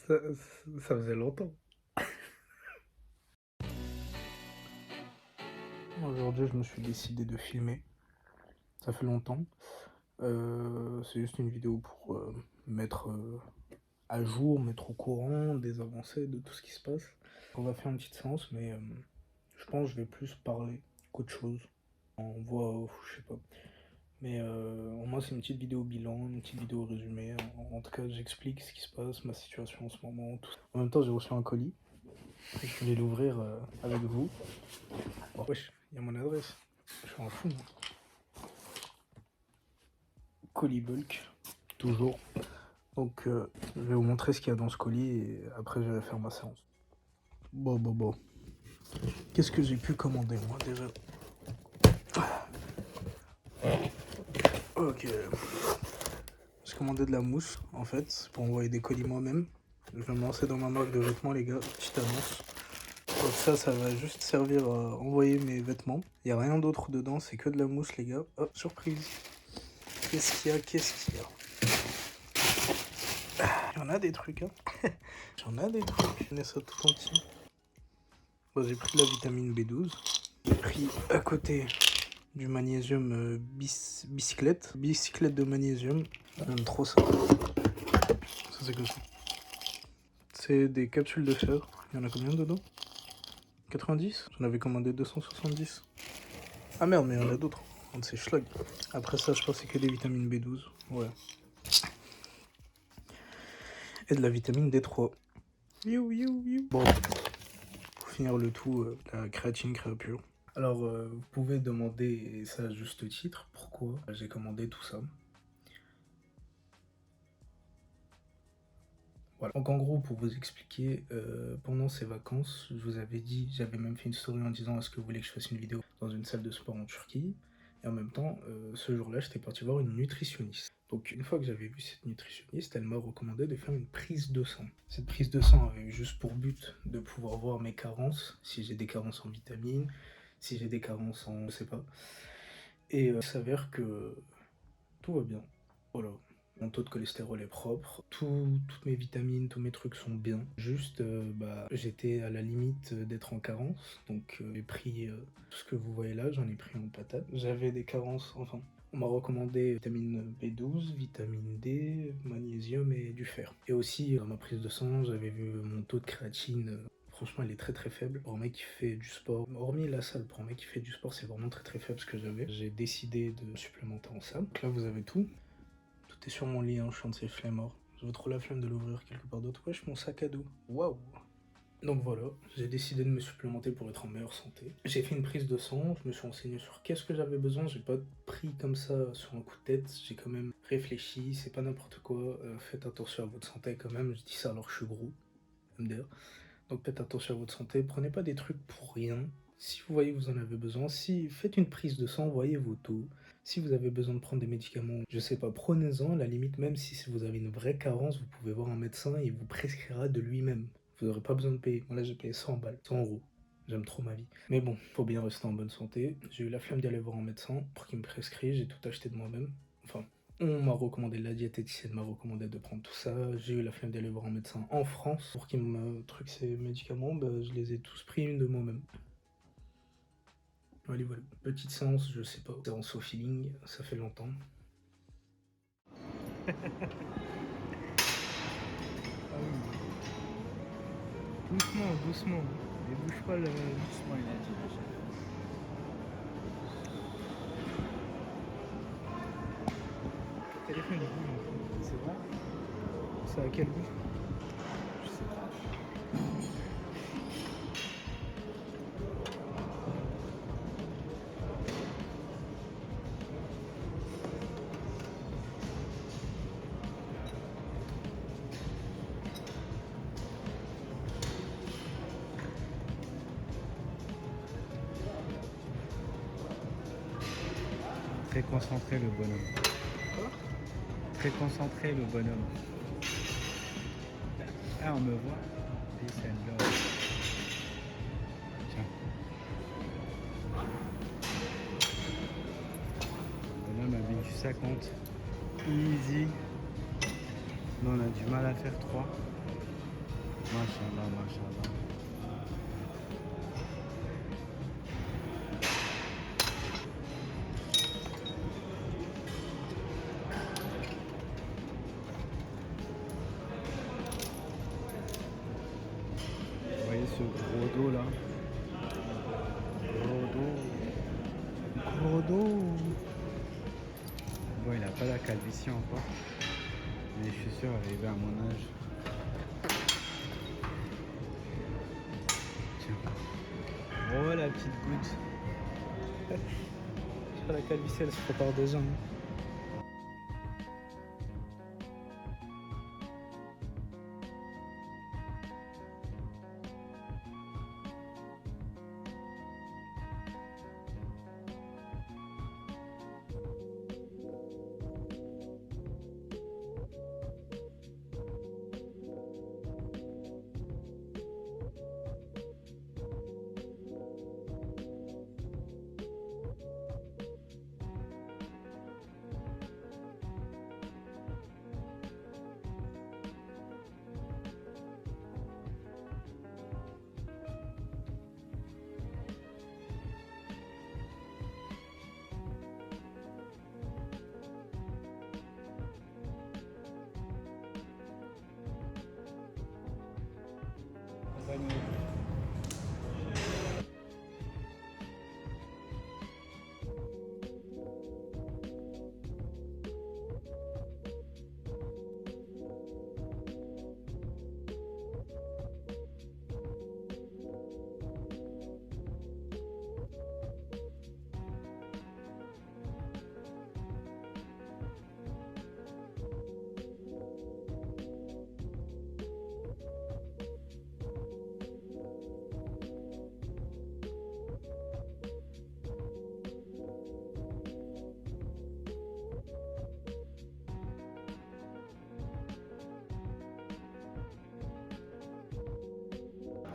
Ça faisait longtemps. Aujourd'hui, je me suis décidé de filmer. Ça fait longtemps. C'est juste une vidéo pour mettre à jour, mettre au courant des avancées, de tout ce qui se passe. On va faire une petite séance, mais je pense que je vais plus parler qu'autre chose. En voix off, je sais pas. Mais au moins, c'est une petite vidéo bilan, une petite vidéo résumée. En tout cas, j'explique ce qui se passe, ma situation en ce moment. Tout ça. En même temps, j'ai reçu un colis. Je vais l'ouvrir avec vous. Oh, wesh, il y a mon adresse. Je suis un fou, moi. Colis bulk, toujours. Donc, je vais vous montrer ce qu'il y a dans ce colis et après, je vais faire ma séance. Bon. Qu'est-ce que j'ai pu commander, moi, déjà? Ok. J'ai commandé de la mousse, en fait, pour envoyer des colis moi-même. Je vais me lancer dans ma marque de vêtements, les gars. Petite annonce. Donc ça va juste servir à envoyer mes vêtements. Il n'y a rien d'autre dedans, c'est que de la mousse, les gars. Oh, surprise. Qu'est-ce qu'il y a? Il y en a des trucs, hein. J'en ai des trucs. Je mets ça tout entier. Bon, j'ai pris de la vitamine B12. J'ai pris à côté du magnésium bicyclette. Bicyclette de magnésium. J'aime trop ça. Ça, c'est quoi ça? C'est des capsules de fer. Il y en a combien dedans? 90? J'en avais commandé 270. Ah merde, mais il y en a d'autres. Un de ces schlag. Après ça, je pense que c'est que des vitamines B12. Ouais. Et de la vitamine D3. Bon, pour finir le tout, la créatine Créapure. Alors, vous pouvez demander, et ça à juste titre, pourquoi j'ai commandé tout ça. Voilà. Donc en gros, pour vous expliquer, pendant ces vacances, je vous avais dit, j'avais même fait une story en disant est-ce que vous voulez que je fasse une vidéo dans une salle de sport en Turquie. Et en même temps, ce jour-là, j'étais parti voir une nutritionniste. Donc une fois que j'avais vu cette nutritionniste, elle m'a recommandé de faire une prise de sang. Cette prise de sang avait juste pour but de pouvoir voir mes carences, si j'ai des carences en vitamines, si j'ai des carences en... je sais pas. Et il s'avère que tout va bien. Voilà. Mon taux de cholestérol est propre, toutes mes vitamines, tous mes trucs sont bien. Juste, j'étais à la limite d'être en carence, donc j'ai pris tout ce que vous voyez là, j'en ai pris en patate. J'avais des carences, enfin, on m'a recommandé vitamine B12, vitamine D, magnésium et du fer. Et aussi, dans ma prise de sang, j'avais vu mon taux de créatine. Franchement, elle est très faible. Pour un mec qui fait du sport, hormis la salle, pour un mec qui fait du sport, c'est vraiment très faible ce que j'avais. J'ai décidé de supplémenter en salle. Donc là, vous avez tout. Tout est sur mon lit, hein, je suis un de ces flemmards. J'ai trop la flemme de l'ouvrir quelque part d'autre. Wesh, mon sac à dos. Waouh! Donc voilà, j'ai décidé de me supplémenter pour être en meilleure santé. J'ai fait une prise de sang, je me suis renseigné sur qu'est-ce que j'avais besoin. J'ai pas pris comme ça sur un coup de tête, j'ai quand même réfléchi, c'est pas n'importe quoi. Faites attention à votre santé quand même, je dis ça alors que je suis gros, MDR. Donc faites attention à votre santé, prenez pas des trucs pour rien. Si vous voyez que vous en avez besoin, si faites une prise de sang, voyez vos taux. Si vous avez besoin de prendre des médicaments, je sais pas, prenez-en. À la limite, même si vous avez une vraie carence, vous pouvez voir un médecin et il vous prescrira de lui-même. Vous n'aurez pas besoin de payer. Moi là, j'ai payé 100 balles, 100 euros. J'aime trop ma vie. Mais bon, faut bien rester en bonne santé. J'ai eu la flemme d'aller voir un médecin pour qu'il me prescrit. J'ai tout acheté de moi-même. Enfin, on m'a recommandé, la diététicienne m'a recommandé de prendre tout ça. J'ai eu la flemme d'aller voir un médecin en France pour qu'il me truque ces médicaments. Je les ai tous pris de moi-même. Allez, voilà. Petite séance, je sais pas. Séance au feeling, ça fait longtemps. Ah oui. Doucement. Et bouge pas le... Doucement, il a dit. Le téléphone, il bouge. C'est vrai? C'est à quel bout? Je sais pas. Très concentré le bonhomme. Quoi? Très concentré le bonhomme. Ah, on me voit. Oui, c'est une blague. Tiens. Le bonhomme a vécu 50. Easy. Nous, on a du mal à faire 3. Machallah, machallah. Vous voyez ce gros dos là? Gros dos. Gros dos. Bon, il a pas la calvitie encore. Mais je suis sûr, arrivé à mon âge. Tiens. Oh la petite goutte. La calvitie, elle se prépare déjà. Hein.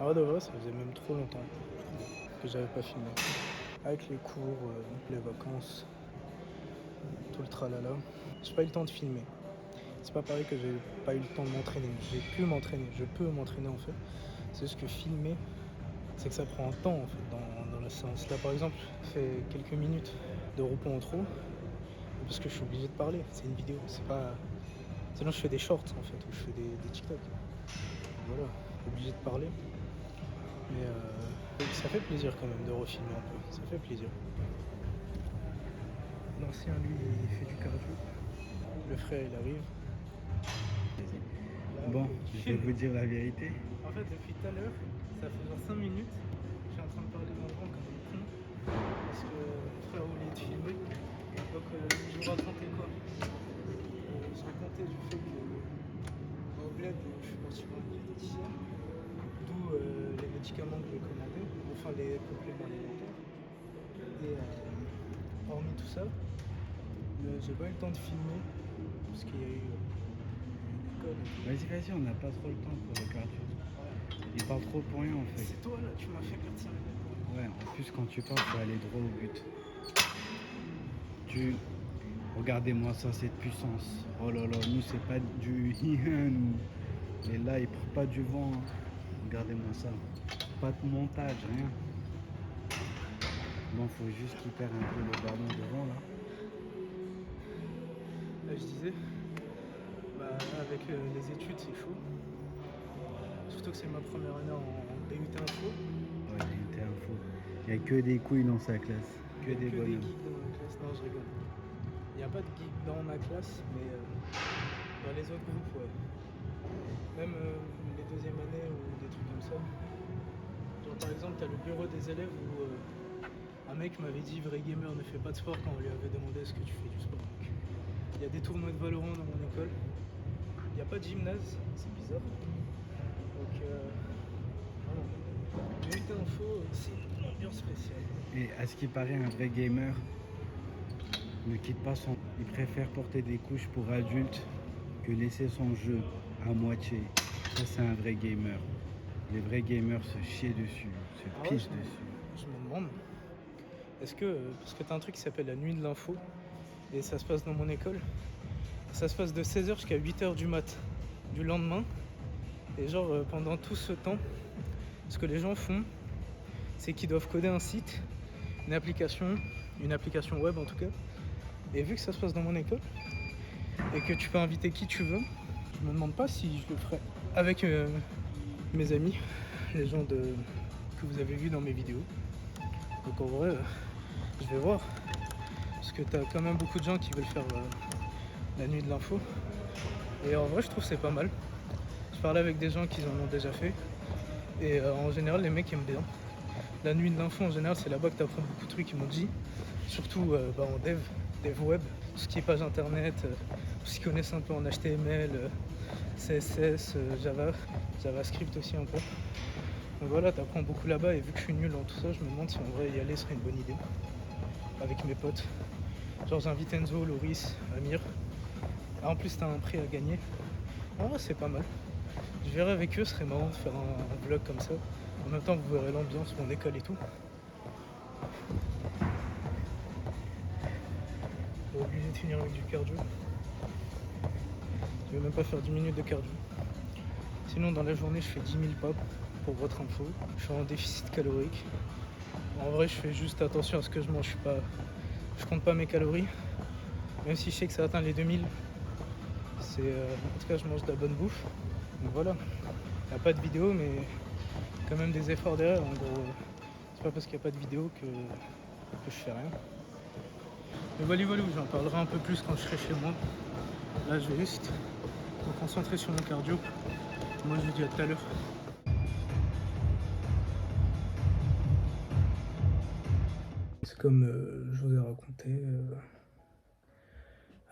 Ah ouais, de vrai, ça faisait même trop longtemps que j'avais pas filmé. Avec les cours, les vacances, tout le tralala, j'ai pas eu le temps de filmer. C'est pas pareil que j'ai pas eu le temps de m'entraîner. J'ai pu m'entraîner, je peux m'entraîner en fait. C'est juste que filmer, c'est que ça prend un temps en fait dans la séance. Là par exemple, je fais quelques minutes de repos en trop parce que je suis obligé de parler. C'est une vidéo, c'est pas. Sinon je fais des shorts en fait, ou je fais des TikTok. Voilà, obligé de parler. Mais ça fait plaisir quand même de refilmer un peu, ça fait plaisir. L'ancien lui il fait du cardio. Le frère il arrive. Là, Bon, je vais vous dire la vérité. En fait depuis tout à l'heure, ça fait genre 5 minutes, je suis en train de parler dans le vent comme un con. Parce que mon frère voulait te filmer. Donc je vous racontais quoi Je racontais du fait que au bled je suis parti voir une diététicienne. D'où les médicaments que j'ai commandés, enfin les compléments alimentaires. Et hormis tout ça, j'ai pas eu le temps de filmer parce qu'il y a eu l'école. Vas-y, on n'a pas trop le temps pour le cardio. Il parle trop pour rien en fait. C'est toi là, tu m'as fait perdre 5 minutes. Ouais, en plus quand tu parles, tu vas aller droit au but. Regardez-moi ça, cette puissance. Oh là là, nous c'est pas du nous. Et là, il prend pas du vent. Hein. Regardez-moi ça. Pas de montage, rien. Bon, faut juste qu'il perd un peu le ballon devant là. Là, je disais, avec les études, c'est chaud. Surtout que c'est ma première année en DUT Info. Ouais, DUT Info. Il n'y a que des couilles dans sa classe. Que des bonhommes. Des geeks dans ma classe. Non, je rigole. Il n'y a pas de geeks dans ma classe, mais dans les autres groupes, ouais. Même les deuxièmes années ou des trucs comme ça. Genre, par exemple, tu as le bureau des élèves où un mec m'avait dit vrai gamer ne fait pas de sport quand on lui avait demandé est-ce que tu fais du sport. Il y a des tournois de Valorant dans mon école. Il n'y a pas de gymnase, c'est bizarre. Donc, voilà. DUT Info, c'est une ambiance spéciale. Et à ce qui paraît, un vrai gamer ne quitte pas son... Il préfère porter des couches pour adultes que laisser son jeu à moitié. Ça, c'est un vrai gamer. Les vrais gamers se chient dessus, se pichent dessus. Je me demande, est-ce que... Parce que t'as un truc qui s'appelle la nuit de l'info, et ça se passe dans mon école. Ça se passe de 16h jusqu'à 8h du mat du lendemain. Et genre, pendant tout ce temps, ce que les gens font, c'est qu'ils doivent coder un site, une application web en tout cas. Et vu que ça se passe dans mon école, et que tu peux inviter qui tu veux, je me demande pas si je le ferais avec mes amis, les gens que vous avez vus dans mes vidéos. Donc en vrai, je vais voir. Parce que t'as quand même beaucoup de gens qui veulent faire la nuit de l'info. Et en vrai, je trouve que c'est pas mal. Je parlais avec des gens qui en ont déjà fait. Et en général, les mecs aiment bien. La nuit de l'info, en général, c'est là-bas que tu apprends beaucoup de trucs, ils m'ont dit. Surtout en dev web, tout ce qui est page internet, tout ce qu'ils connaissent un peu en HTML, CSS, Java, JavaScript aussi un peu. Donc voilà, tu apprends beaucoup là-bas et vu que je suis nul en tout ça, je me demande si en vrai y aller serait une bonne idée. Avec mes potes. Genre j'invite Enzo, Loris, Amir. Ah, en plus t'as un prix à gagner. En vrai c'est pas mal. Je verrai avec eux, ce serait marrant de faire un vlog comme ça. En même temps vous verrez l'ambiance, mon école et tout. On est obligé de finir avec du cardio. Je vais même pas faire 10 minutes de cardio. Sinon dans la journée je fais 10 000 pas pour votre info. Je suis en déficit calorique. En vrai je fais juste attention à ce que je mange. Je compte pas mes calories. Même si je sais que ça atteint les 2000. En tout cas je mange de la bonne bouffe. Donc voilà. Il n'y a pas de vidéo mais quand même des efforts derrière. En gros, c'est pas parce qu'il n'y a pas de vidéo que je fais rien. Mais voilà, j'en parlerai un peu plus quand je serai chez moi. Là je vais juste me concentrer sur mon cardio. Moi je vous dis à tout à l'heure. C'est comme je vous ai raconté,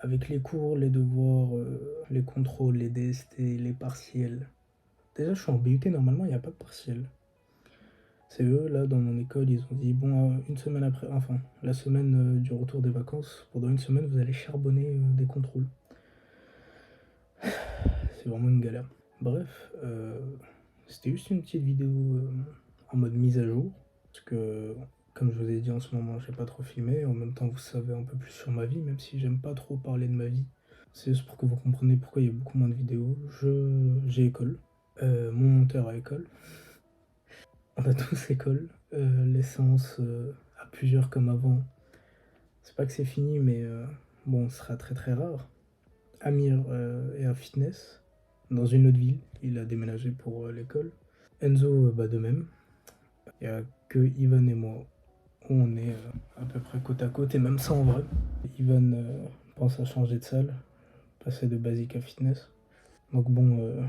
avec les cours, les devoirs, les contrôles, les DST, les partiels. Déjà je suis en BUT, normalement il n'y a pas de partiel. C'est eux, là, dans mon école, ils ont dit, bon, une semaine après, enfin, la semaine du retour des vacances, pendant une semaine, vous allez charbonner des contrôles. C'est vraiment une galère. Bref, c'était juste une petite vidéo en mode mise à jour, parce que, comme je vous ai dit en ce moment, j'ai pas trop filmé, en même temps, vous savez un peu plus sur ma vie, même si j'aime pas trop parler de ma vie. C'est juste pour que vous compreniez pourquoi il y a beaucoup moins de vidéos. J'ai école, mon monteur a école. On a tous école, les séances à plusieurs comme avant. C'est pas que c'est fini, mais bon, ce sera très très rare. Amir est à fitness dans une autre ville. Il a déménagé pour l'école. Enzo, bah, de même. Il n'y a que Ivan et moi où on est à peu près côte à côte, et même ça en vrai. Ivan pense à changer de salle, passer de basique à fitness. Donc bon,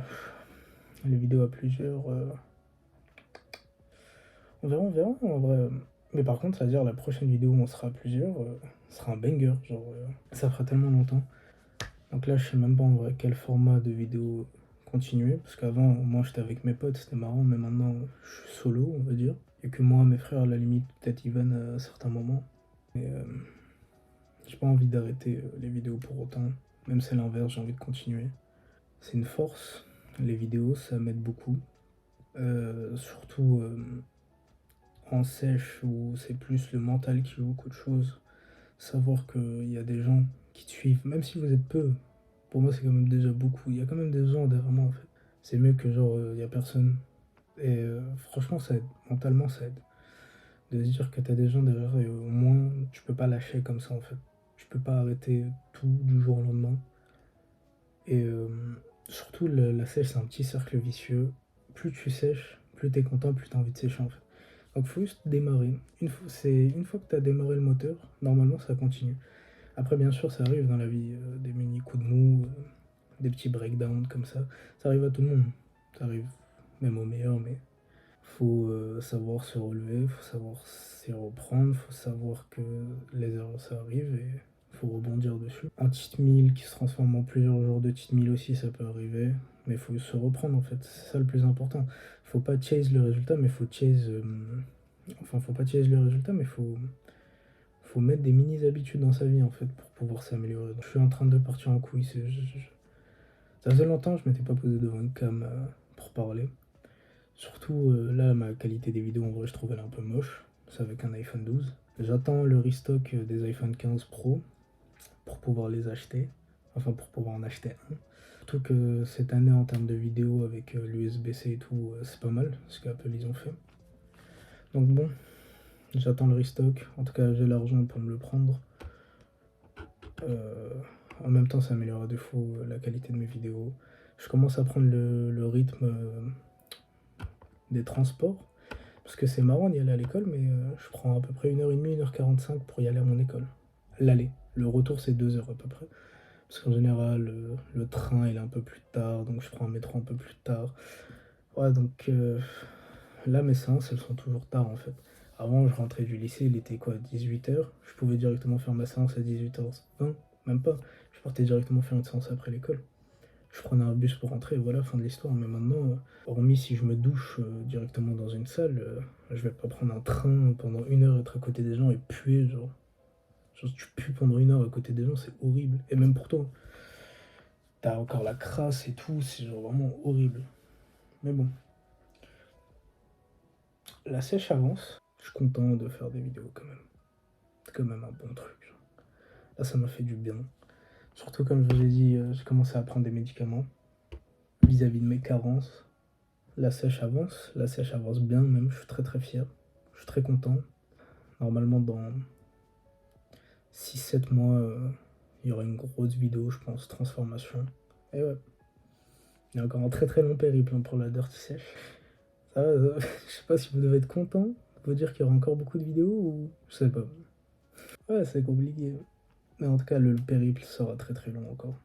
les vidéos à plusieurs. On verra en vrai. Mais par contre, c'est-à-dire la prochaine vidéo où on sera à plusieurs, sera un banger. Genre, ça fera tellement longtemps. Donc là, je sais même pas en vrai quel format de vidéo continuer. Parce qu'avant, moi j'étais avec mes potes, c'était marrant. Mais maintenant, je suis solo, on va dire. Et que moi, mes frères, à la limite, peut-être Ivan à certains moments. Mais j'ai pas envie d'arrêter les vidéos pour autant. Même si c'est l'inverse, j'ai envie de continuer. C'est une force. Les vidéos, ça m'aide beaucoup. Surtout en sèche où c'est plus le mental qui joue qu'autre chose. Savoir qu'il y a des gens qui te suivent, même si vous êtes peu, pour moi c'est quand même déjà beaucoup. Il y a quand même des gens derrière moi en fait. C'est mieux que genre il y a personne. Et franchement ça aide, mentalement ça aide. De se dire que t'as des gens derrière et au moins tu peux pas lâcher comme ça en fait. Tu peux pas arrêter tout du jour au lendemain. Et surtout la sèche c'est un petit cercle vicieux. Plus tu sèches, plus t'es content, plus t'as envie de sécher en fait. Donc faut juste démarrer. Une fois que tu as démarré le moteur, normalement ça continue. Après bien sûr ça arrive dans la vie, des mini coups de mou, des petits breakdowns comme ça. Ça arrive à tout le monde. Ça arrive même aux meilleurs, mais faut savoir se relever, faut savoir s'y reprendre, faut savoir que les erreurs ça arrive et faut rebondir dessus. Un cheat meal qui se transforme en plusieurs jours de cheat meal aussi, ça peut arriver. Mais il faut se reprendre en fait, c'est ça le plus important. Faut pas chase le résultat, mais faut chase. Enfin, faut pas chase le résultat, mais faut mettre des mini habitudes dans sa vie en fait pour pouvoir s'améliorer. Je suis en train de partir en couille. Ça faisait longtemps que je m'étais pas posé devant une cam pour parler. Surtout là, ma qualité des vidéos en vrai, je trouve elle un peu moche. C'est avec un iPhone 12. J'attends le restock des iPhone 15 Pro pour pouvoir les acheter. Enfin, pour pouvoir en acheter un. Surtout que cette année, en termes de vidéos avec l'USB-C et tout, c'est pas mal ce qu'Apple ils ont fait. Donc bon, j'attends le restock. En tout cas, j'ai l'argent pour me le prendre. En même temps, ça améliore de fou la qualité de mes vidéos. Je commence à prendre le rythme des transports. Parce que c'est marrant d'y aller à l'école, mais je prends à peu près 1h30, 1h45 pour y aller à mon école. L'aller. Le retour, c'est 2 heures à peu près. Parce qu'en général, le train, il est un peu plus tard, donc je prends un métro un peu plus tard. Ouais, donc là, mes séances, elles sont toujours tard en fait. Avant, je rentrais du lycée, il était quoi, 18h. Je pouvais directement faire ma séance à 18h20, même pas. Je partais directement faire une séance après l'école. Je prenais un bus pour rentrer, et voilà, fin de l'histoire. Mais maintenant, hormis si je me douche directement dans une salle, je vais pas prendre un train pendant 1 heure, être à côté des gens et puer, genre. Genre, tu pues pendant 1 heure à côté des gens, c'est horrible. Et même pour toi, t'as encore la crasse et tout, c'est genre vraiment horrible. Mais bon, la sèche avance. Je suis content de faire des vidéos quand même. C'est quand même un bon truc, genre. Là, ça m'a fait du bien. Surtout, comme je vous ai dit, j'ai commencé à prendre des médicaments vis-à-vis de mes carences. La sèche avance bien même, je suis très très fier. Je suis très content. Normalement, dans 6-7 mois, il y aura une grosse vidéo, je pense, transformation. Et ouais, il y a encore un très très long périple pour la Dirty Sèche. Ça, je sais pas si vous devez être content. Ça veut dire qu'il y aura encore beaucoup de vidéos ou je sais pas. Ouais, c'est compliqué. Mais en tout cas, le périple sera très très long encore.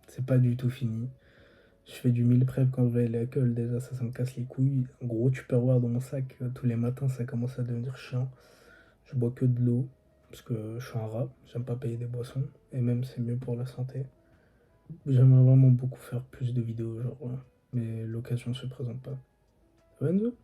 C'est pas du tout fini. Je fais du meal prep quand je vais à l'école, déjà ça me casse les couilles. En gros, Tupperware dans mon sac tous les matins, ça commence à devenir chiant. Je bois que de l'eau, parce que je suis un rat, j'aime pas payer des boissons, et même c'est mieux pour la santé. J'aimerais vraiment beaucoup faire plus de vidéos, genre, mais l'occasion se présente pas. Renzo,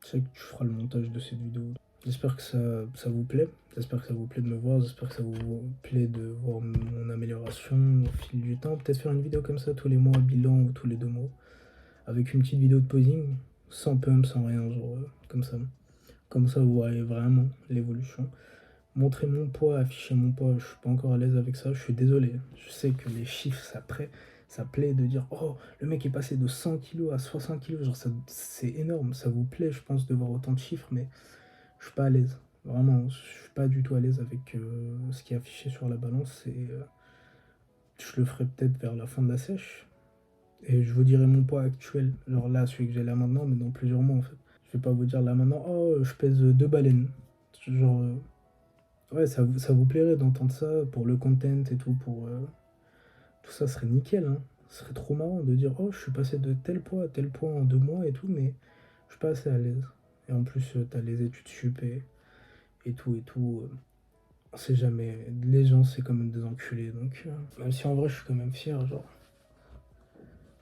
je sais que tu feras le montage de cette vidéo. J'espère que ça vous plaît. J'espère que ça vous plaît de me voir. J'espère que ça vous plaît de voir mon amélioration au fil du temps. Peut-être faire une vidéo comme ça tous les mois, bilan ou tous les 2 mois. Avec une petite vidéo de posing, sans pump, sans rien, genre comme ça. Comme ça, vous voyez vraiment l'évolution. Montrer mon poids, afficher mon poids, je suis pas encore à l'aise avec ça. Je suis désolé. Je sais que les chiffres, ça plaît de dire oh, le mec est passé de 100 kilos à 60 kilos. Genre, c'est énorme. Ça vous plaît, je pense, de voir autant de chiffres, mais je suis pas à l'aise. Vraiment, je suis pas du tout à l'aise avec ce qui est affiché sur la balance. Et je le ferai peut-être vers la fin de la sèche. Et je vous dirai mon poids actuel. Genre là, celui que j'ai là maintenant, mais dans plusieurs mois en fait. Je vais pas vous dire là maintenant, oh, je pèse 2 baleines. Genre, ouais, ça vous plairait d'entendre ça pour le content et tout, pour. Tout ça serait nickel, hein. Ce serait trop marrant de dire, oh, je suis passé de tel poids à tel poids en 2 mois et tout, mais je suis pas assez à l'aise. Et en plus, t'as les études sup et tout et tout. On sait jamais. Les gens, c'est quand même des enculés, donc. Même si en vrai, je suis quand même fier, genre.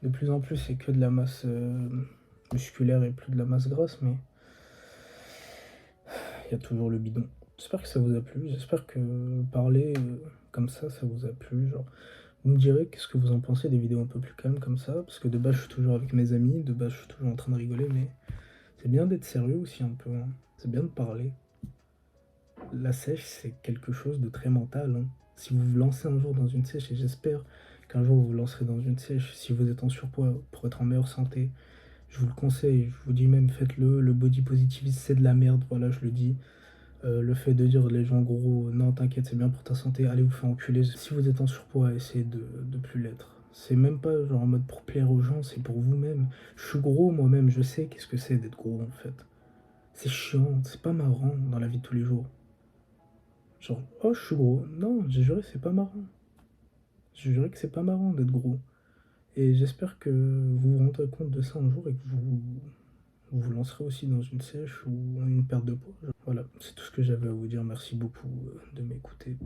De plus en plus, c'est que de la masse musculaire et plus de la masse grasse, mais il y a toujours le bidon. J'espère que ça vous a plu. J'espère que parler comme ça vous a plu. Genre, vous me direz qu'est-ce que vous en pensez des vidéos un peu plus calmes comme ça, parce que de base, je suis toujours avec mes amis, de base, je suis toujours en train de rigoler, mais c'est bien d'être sérieux aussi un peu, hein. C'est bien de parler. La sèche, c'est quelque chose de très mental, hein. Si vous vous lancez un jour dans une sèche, et j'espère qu'un jour vous vous lancerez dans une sèche, si vous êtes en surpoids pour être en meilleure santé, je vous le conseille, je vous dis même faites-le. Le body positivisme c'est de la merde, voilà, je le dis. Le fait de dire les gens gros, non t'inquiète, c'est bien pour ta santé, allez vous faire enculer. Si vous êtes en surpoids, essayez de plus l'être. C'est même pas genre en mode pour plaire aux gens, c'est pour vous-même. Je suis gros moi-même, je sais qu'est-ce que c'est d'être gros en fait. C'est chiant, c'est pas marrant dans la vie de tous les jours. Genre, oh je suis gros. Non, j'ai juré, c'est pas marrant. J'ai juré que c'est pas marrant d'être gros. Et j'espère que vous vous rendrez compte de ça un jour et que vous vous lancerez aussi dans une sèche ou une perte de poids. Voilà, c'est tout ce que j'avais à vous dire. Merci beaucoup de m'écouter.